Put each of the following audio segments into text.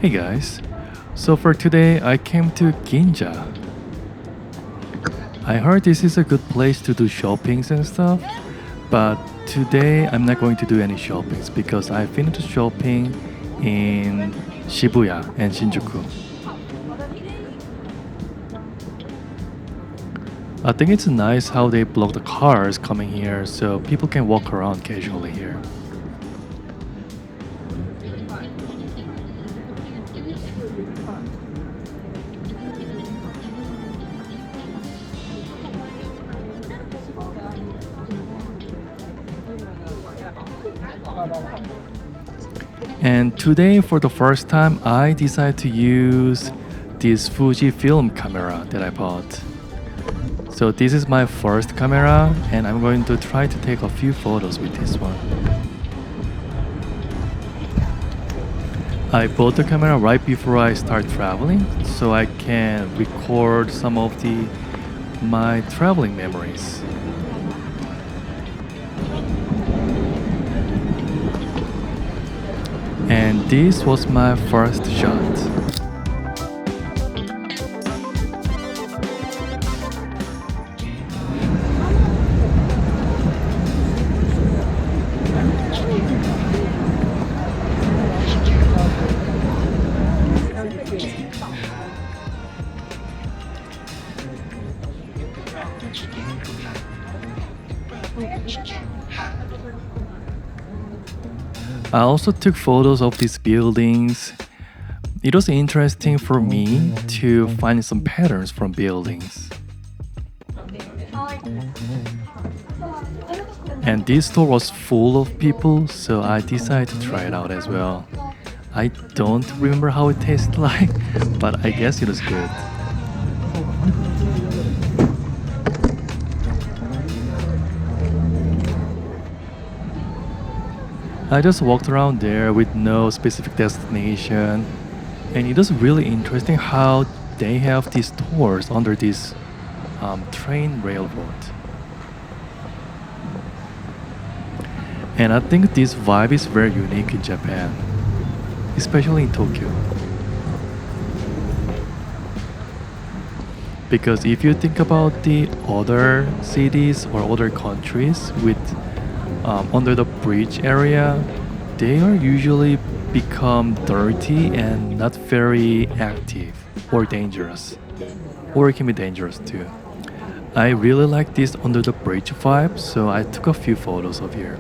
Hey guys, so for today I came to Ginja. I heard this is a good place to do shoppings and stuff, but today I'm not going to do any shoppings because I finished shopping in Shibuya and Shinjuku. I think it's nice how they block the cars coming here so people can walk around casually here. And today, for the first time, I decided to use this Fuji film camera that I bought. So this is my first camera, and I'm going to try to take a few photos with this one. I bought the camera right before I start traveling, so I can record some of my traveling memories. And this was my first shot. I also took photos of these buildings. It was interesting for me to find some patterns from buildings. And this store was full of people, so I decided to try it out as well. I don't remember how it tasted like, but I guess it was good. I just walked around there with no specific destination, and it was really interesting how they have these stores under this train railroad. And I think this vibe is very unique in Japan, especially in Tokyo. Because if you think about the other cities or other countries with under the bridge area, they are usually become dirty and not very active or dangerous, or it can be dangerous too. I really like this under the bridge vibe, so I took a few photos of here.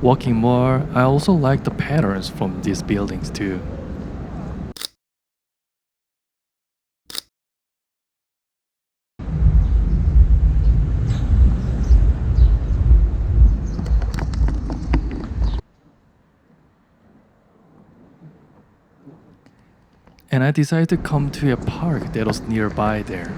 Walking more, I also like the patterns from these buildings too. And I decided to come to a park that was nearby there.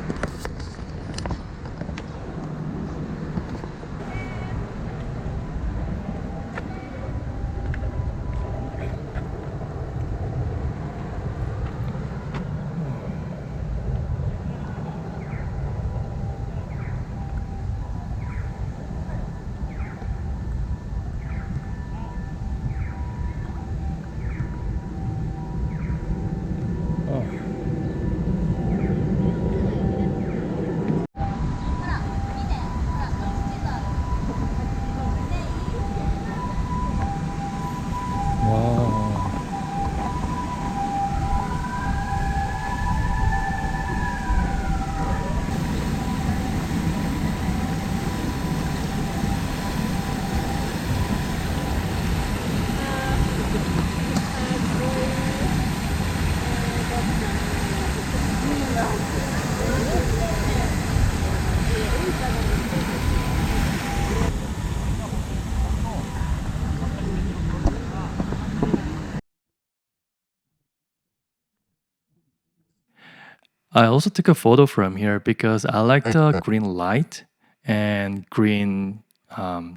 I also took a photo from here because I like the green light and green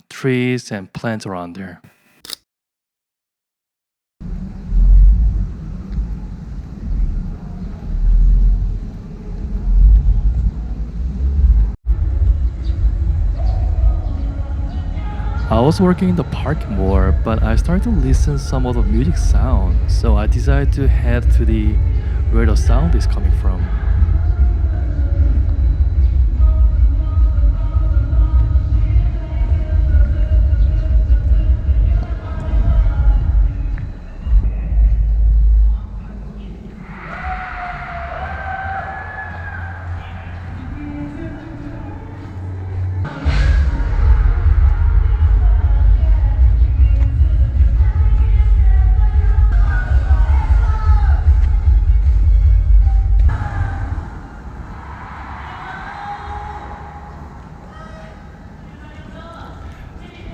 trees and plants around there. I was working in the park more, but I started to listen some of the music sound, so I decided to head to the where the sound is coming from.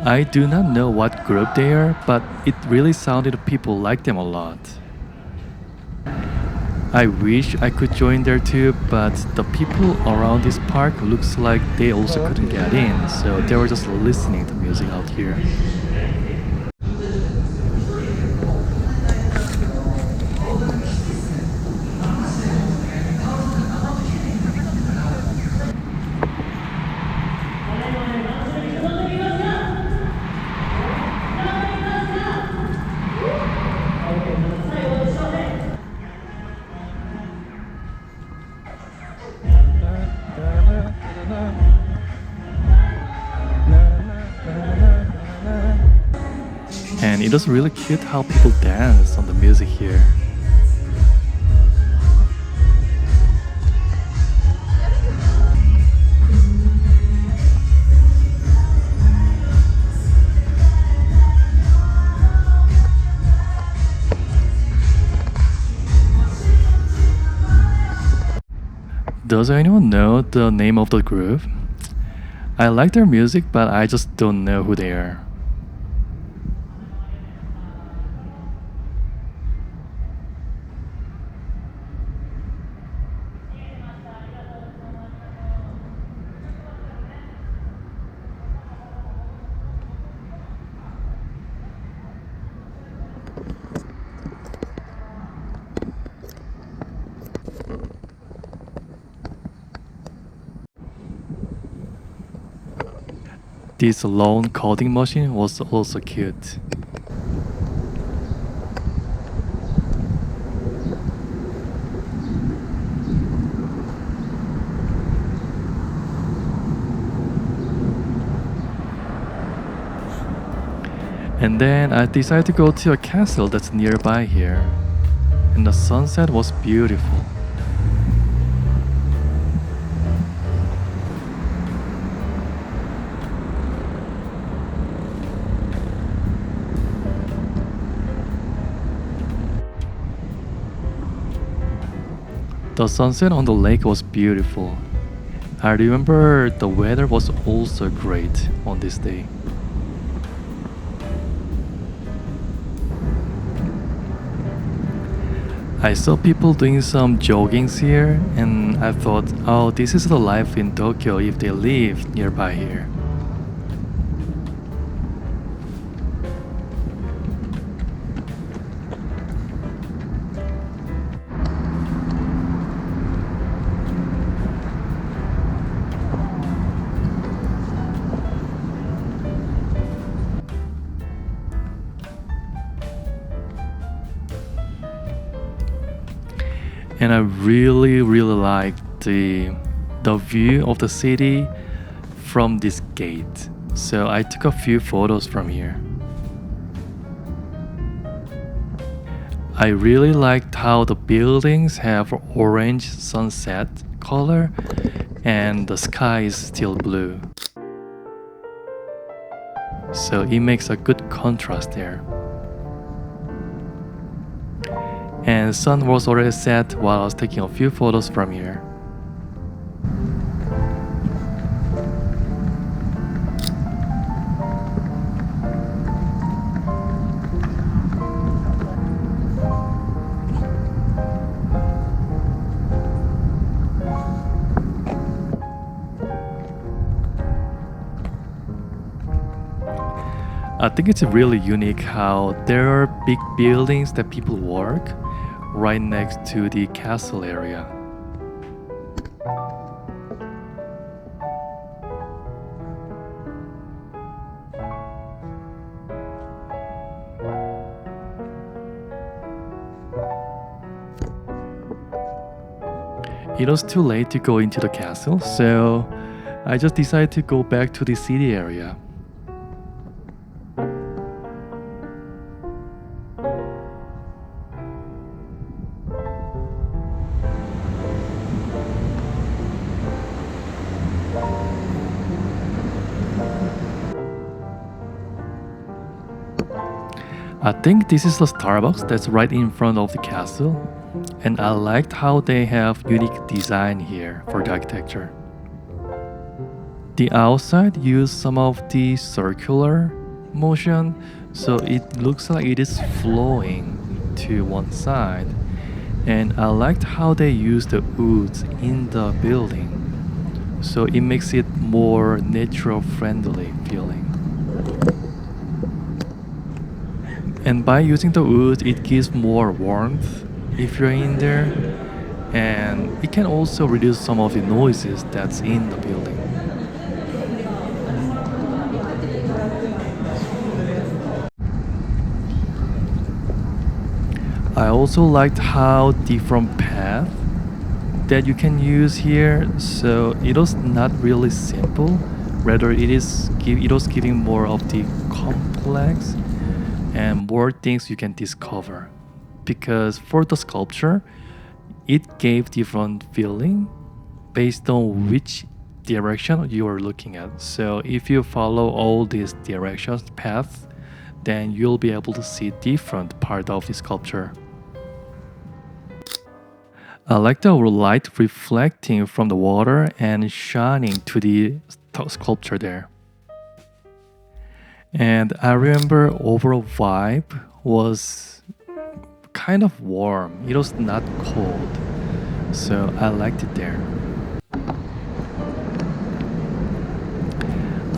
I do not know what group they are, but it really sounded people like them a lot. I wish I could join there too, but the people around this park looks like they also couldn't get in, so they were just listening to music out here. And it was really cute how people dance on the music here. Does anyone know the name of the group? I like their music, but I just don't know who they are. This lone coding machine was also cute. And then I decided to go to a castle that's nearby here. And the sunset was beautiful. The sunset on the lake was beautiful. I remember the weather was also great on this day. I saw people doing some joggings here, and I thought, oh, this is the life in Tokyo if they live nearby here. And I really liked the view of the city from this gate. So I took a few photos from here. I really liked how the buildings have orange sunset color and the sky is still blue. So it makes a good contrast there. And sun was already set while I was taking a few photos from here. I think it's really unique how there are big buildings that people work right next to the castle area. It was too late to go into the castle, so I just decided to go back to the city area. I think this is the Starbucks that's right in front of the castle, and I liked how they have unique design here for the architecture. The outside used some of the circular motion, so it looks like it is flowing to one side. And I liked how they use the woods in the building, so it makes it more natural friendly feeling. And by using the wood, it gives more warmth if you're in there, and it can also reduce some of the noises that's in the building. I also liked how different path that you can use here, so it was not really simple, rather it was giving more of the complex and more things you can discover, because for the sculpture it gave different feeling based on which direction you are looking at. So if you follow all these directions paths, then you'll be able to see different part of the sculpture. I like the light reflecting from the water and shining to the sculpture there. And I remember overall vibe was kind of warm. It was not cold. So I liked it there.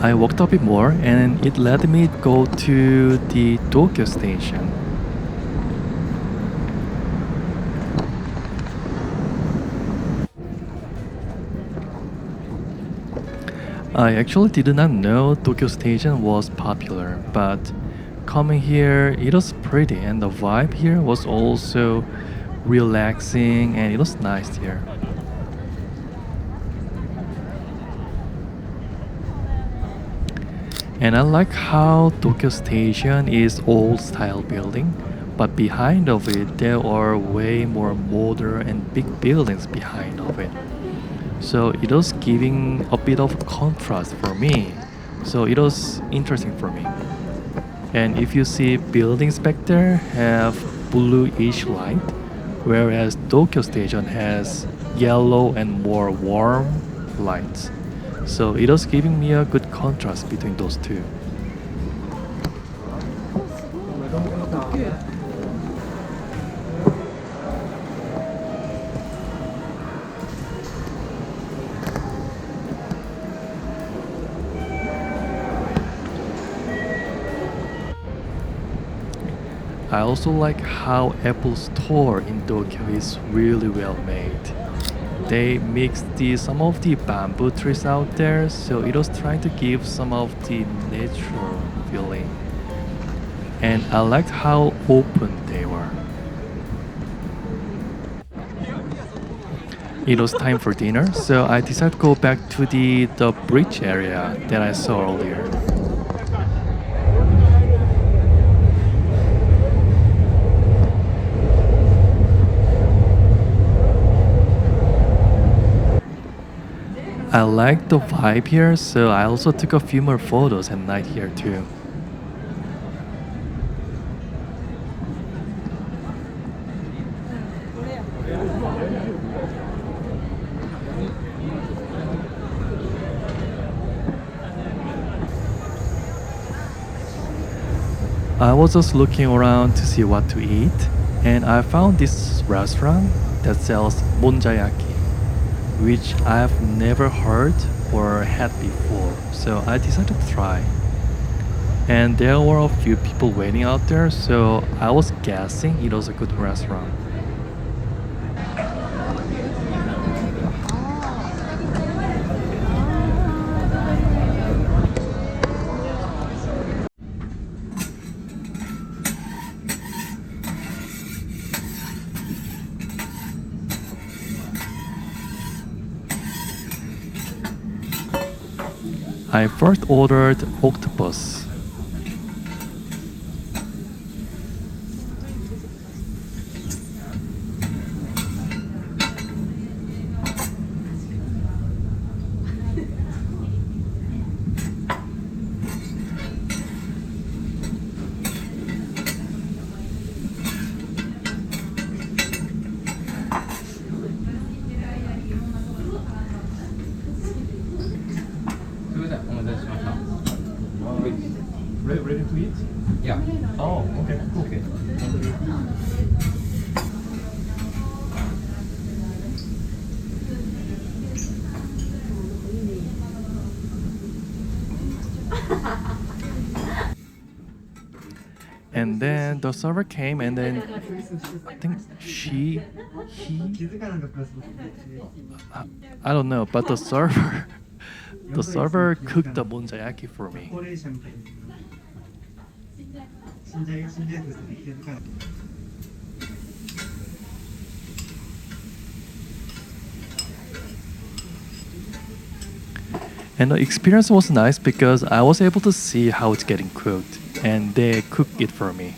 I walked a bit more and it led me to go to the Tokyo station. I actually did not know Tokyo Station was popular, but coming here, it was pretty, and the vibe here was also relaxing, and it was nice here. And I like how Tokyo Station is old style building, but behind of it there are way more modern and big buildings behind of it. So it was giving a bit of contrast for me. So it was interesting for me. And if you see buildings back there have bluish light, whereas Tokyo Station has yellow and more warm lights. So it was giving me a good contrast between those two. I also like how Apple Store in Tokyo is really well made. They mixed some of the bamboo trees out there, so it was trying to give some of the natural feeling. And I liked how open they were. It was time for dinner, so I decided to go back to the bridge area that I saw earlier. I like the vibe here, so I also took a few more photos at night here too. I was just looking around to see what to eat, and I found this restaurant that sells monjayaki, which I've never heard or had before, so I decided to try. and there were a few people waiting out there, so I was guessing it was a good restaurant. I first ordered octopus. Ready to eat? Yeah. Oh, okay, cool. Okay. And then the server came, and then I think he, I, I don't know, but the server, the server cooked the monjayaki for me. And the experience was nice because I was able to see how it's getting cooked, and they cooked it for me.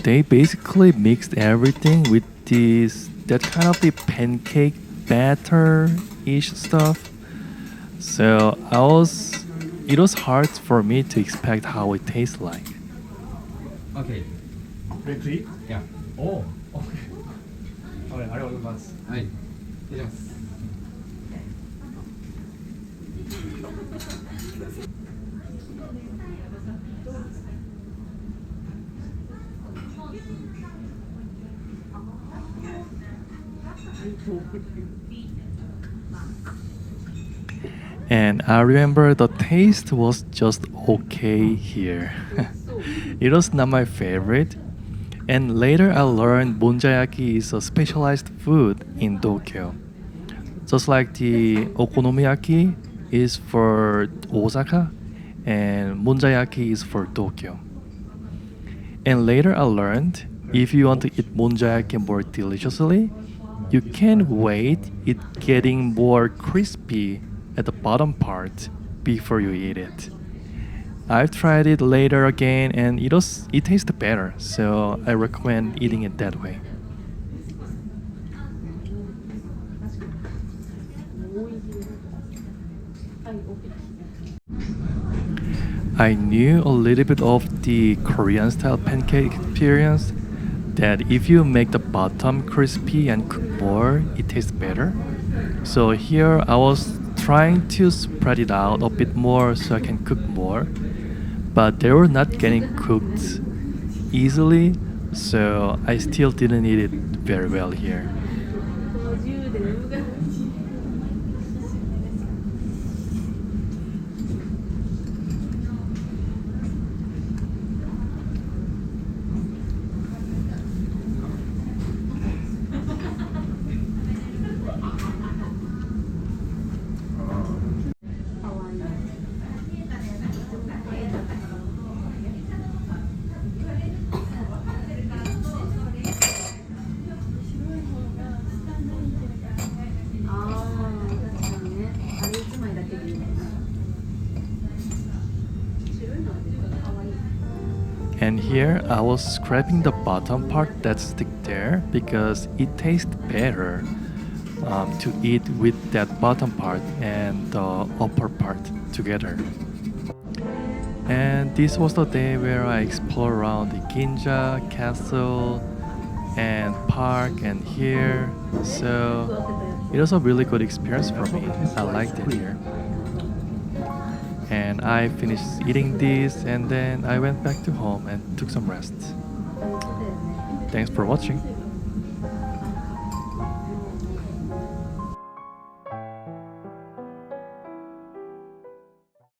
They basically mixed everything with this that kind of the pancake batter ish stuff. So it was hard for me to expect how it tastes like. Okay. Ready to eat? Yeah. Oh, okay. 알겠습니다. はい。失礼します。And I remember the taste was just okay here. It was not my favorite. And later I learned bunjayaki is a specialized food in Tokyo. Just like the okonomiyaki is for Osaka and munjayaki is for Tokyo. And later I learned if you want to eat munjayaki more deliciously, you can wait it getting more crispy at the bottom part before you eat it. I've tried it later again and it tastes better, so I recommend eating it that way. I knew a little bit of the Korean style pancake experience that if you make the bottom crispy and cook more, it tastes better. So here I was trying to spread it out a bit more so I can cook more, but they were not getting cooked easily, so I still didn't eat it very well here. here I was scraping the bottom part that stick there because it tastes better to eat with that bottom part and the upper part together. And this was the day where I explored around the Ginza castle and park and here. So it was a really good experience for me. I liked it here. And I finished eating this and then I went back to home and took some rest. Thanks for watching.